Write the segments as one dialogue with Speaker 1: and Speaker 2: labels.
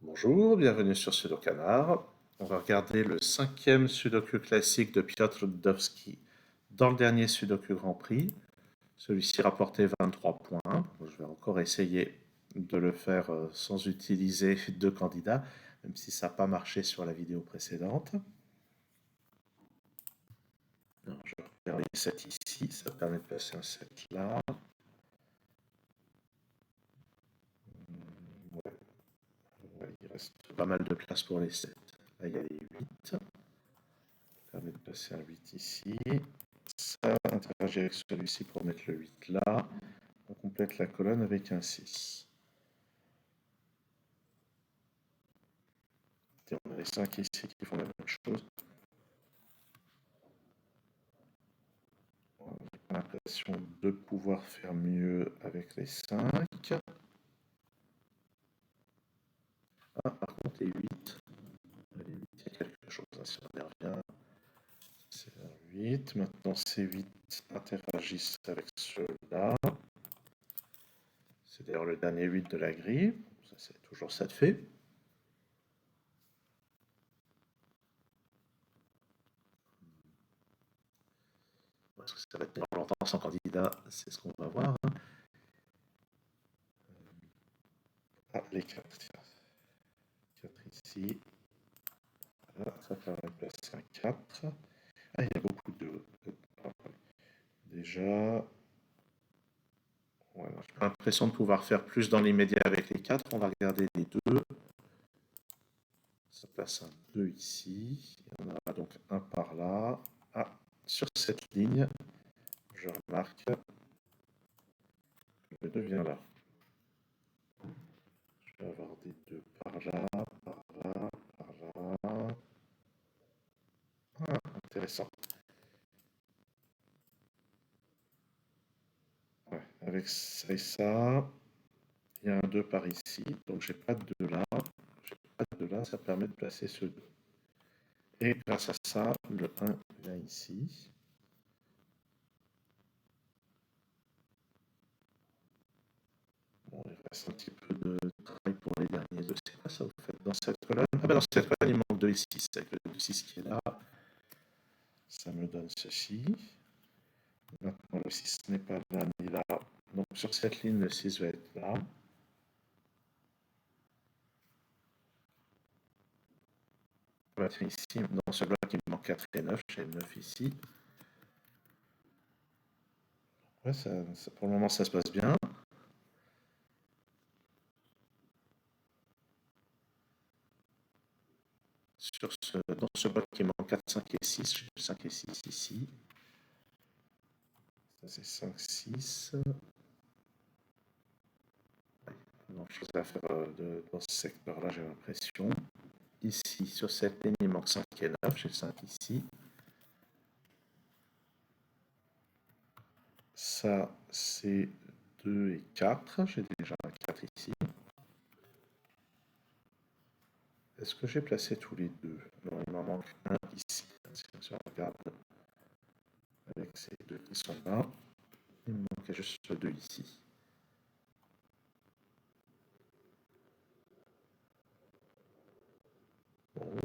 Speaker 1: Bonjour, bienvenue sur Sudokanar. On va regarder le cinquième Sudoku classique de Piotr Dudowski dans le dernier Sudoku Grand Prix. Celui-ci rapportait 23 points. Je vais encore essayer de le faire sans utiliser deux candidats, même si ça n'a pas marché sur la vidéo précédente. Alors, je vais faire les 7 ici, ça permet de passer un 7 là. Ouais, il reste pas mal de place pour les 7. Là, il y a les 8. Ça permet de passer un 8 ici. Ça interagit avec celui-ci pour mettre le 8 là. On complète la colonne avec un 6. Et on a les 5 ici qui font la même chose. J'ai pas l'impression de pouvoir faire mieux avec les 5. Ah, par contre, les 8. Les 8, il y a quelque chose. Si on y revient, c'est un 8. Maintenant, ces 8 interagissent avec ceux-là. C'est d'ailleurs le dernier 8 de la grille. Ça, c'est toujours ça de fait. Est-ce que ça va tenir longtemps sans candidat? C'est ce qu'on va voir. Ah, les 4. 4 ici. Voilà, ça permet de placer un 4. Ah, il y a beaucoup de... Déjà... Voilà, j'ai l'impression de pouvoir faire plus dans l'immédiat avec les 4. On va regarder les 2. Ça place un 2 ici. On aura donc un par là. Ah, sur cette ligne, je remarque que le 2 vient là. Je vais avoir des 2 par là, par là, par là. Ah, intéressant. Ouais, avec ça et ça, il y a un 2 par ici, donc j'ai pas de 2 là. J'ai pas de 2 là, ça permet de placer ce 2. Et grâce à ça, le 1 vient ici. Bon, il reste un petit peu de travail pour les derniers 2. C'est quoi ça vous faites dans cette colonne? Ah ben dans cette colonne, il manque 2 ici. C'est le 6 qui est là. Ça me donne ceci. Maintenant, le 6 n'est pas là ni là. Donc sur cette ligne, le 6 va être là. On va faire ici, dans ce bloc, il me manque 4 et 9. J'ai 9 ici. Ouais, pour le moment, ça se passe bien. Dans ce bloc, il manque 4, 5 et 6. J'ai 5 et 6 ici. Ça, c'est 5, 6. Grand-chose à faire dans ce secteur-là, j'ai l'impression. Ici, sur cette ligne, il manque 5 et 9. J'ai 5 ici. Ça, c'est 2 et 4. J'ai déjà un 4 ici. Est-ce que j'ai placé tous les deux? Non, il m'en manque un ici. Si on regarde avec ces deux qui sont là, il me manque juste deux ici. Bon.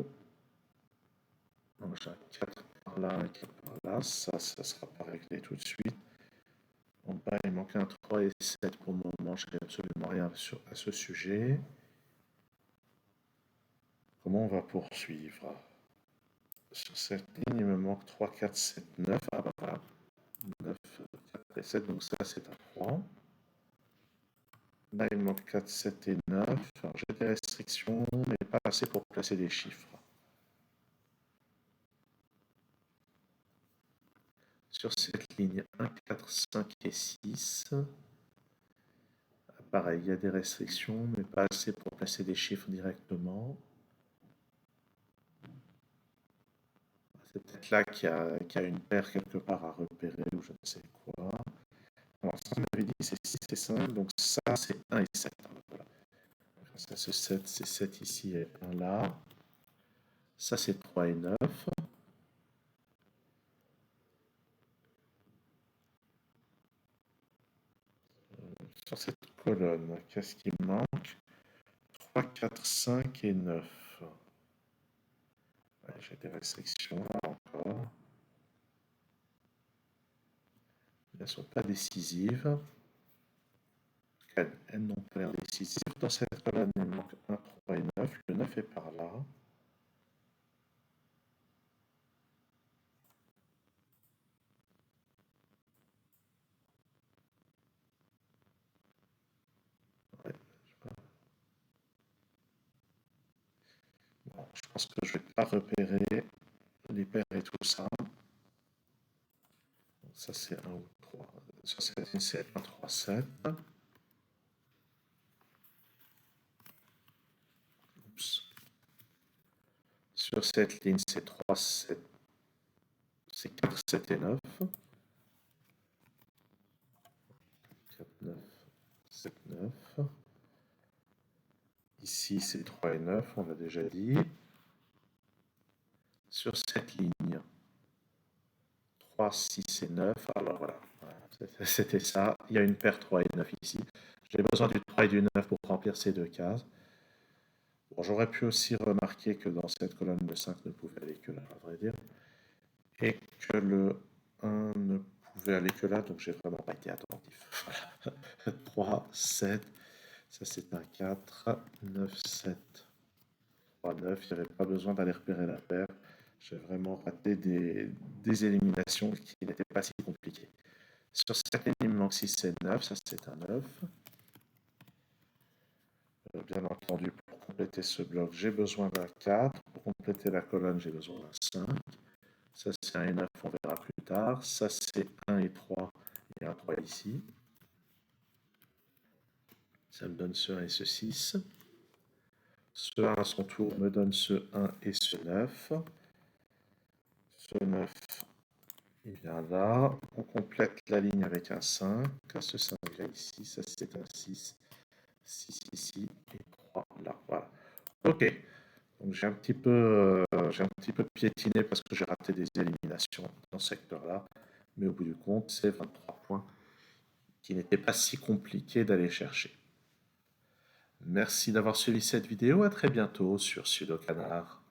Speaker 1: Donc j'ai un 4 par là, un 4 par là. Ça sera pas réglé tout de suite. En bas, il manque un 3 et 7 pour le moment. Je n'ai absolument rien à ce sujet. Comment on va poursuivre? Sur cette ligne, il me manque 3, 4, 7, 9. Ah bah voilà. 9, 4 et 7, donc ça c'est un 3. Là, il me manque 4, 7 et 9. Alors, j'ai des restrictions, mais pas assez pour placer des chiffres. Sur cette ligne 1, 4, 5 et 6, pareil, il y a des restrictions, mais pas assez pour placer des chiffres directement. C'est peut-être là qu'il y a une paire quelque part à repérer ou je ne sais quoi. Alors, ça, on avait dit c'est 6 et 5, donc ça c'est 1 et 7. Voilà. Ça c'est 7, c'est 7 ici et 1 là. Ça c'est 3 et 9. Sur cette colonne, qu'est-ce qui manque? 3, 4, 5 et 9. Ouais, j'ai des restrictions là encore. Elles ne sont pas décisives. Elles n'ont pas l'air décisives. Dans cette colonne, il manque 1, 3 et 9. Le 9 est par là. Ouais, bon, je pense que je ne vais pas repérer les paires et tout ça. Ça c'est 1 ou 3. Ça c'est 7, 1, 3, 7. Oups. Sur cette ligne, c'est 3, 7. C'est 4, 7 et 9. 4, 9, 7, 9. Ici, c'est 3 et 9, on l'a déjà dit. Sur cette ligne, 3, 6 et 9. Alors voilà, c'était ça. Il y a une paire 3 et 9 ici. J'ai besoin du 3 et du 9 pour remplir ces deux cases. Bon, j'aurais pu aussi remarquer que dans cette colonne, le 5 ne pouvait aller que là, à vrai dire. Et que le 1 ne pouvait aller que là, donc j'ai vraiment pas été attentif. Voilà. 3, 7, ça c'est un 4, 9, 7, 3, 9. Il n'y avait pas besoin d'aller repérer la paire. J'ai vraiment raté des éliminations qui n'étaient pas si compliquées. Sur cette ligne, il me manque 6 et 9, ça c'est un 9. Bien entendu, pour compléter ce bloc, j'ai besoin d'un 4. Pour compléter la colonne, j'ai besoin d'un 5. Ça c'est un et 9, on verra plus tard. Ça c'est 1 et 3, et un 3 ici. Ça me donne ce 1 et ce 6. Ce 1 à son tour me donne ce 1 et ce 9. Ce 9, il vient là. On complète la ligne avec un 5. Ce 5 vient ici. Ça c'est un 6. 6 ici et 3 là. Voilà. Ok. Donc j'ai un petit peu piétiné parce que j'ai raté des éliminations dans ce secteur-là. Mais au bout du compte, c'est 23 points qui n'étaient pas si compliqués d'aller chercher. Merci d'avoir suivi cette vidéo. À très bientôt sur Sudokanar.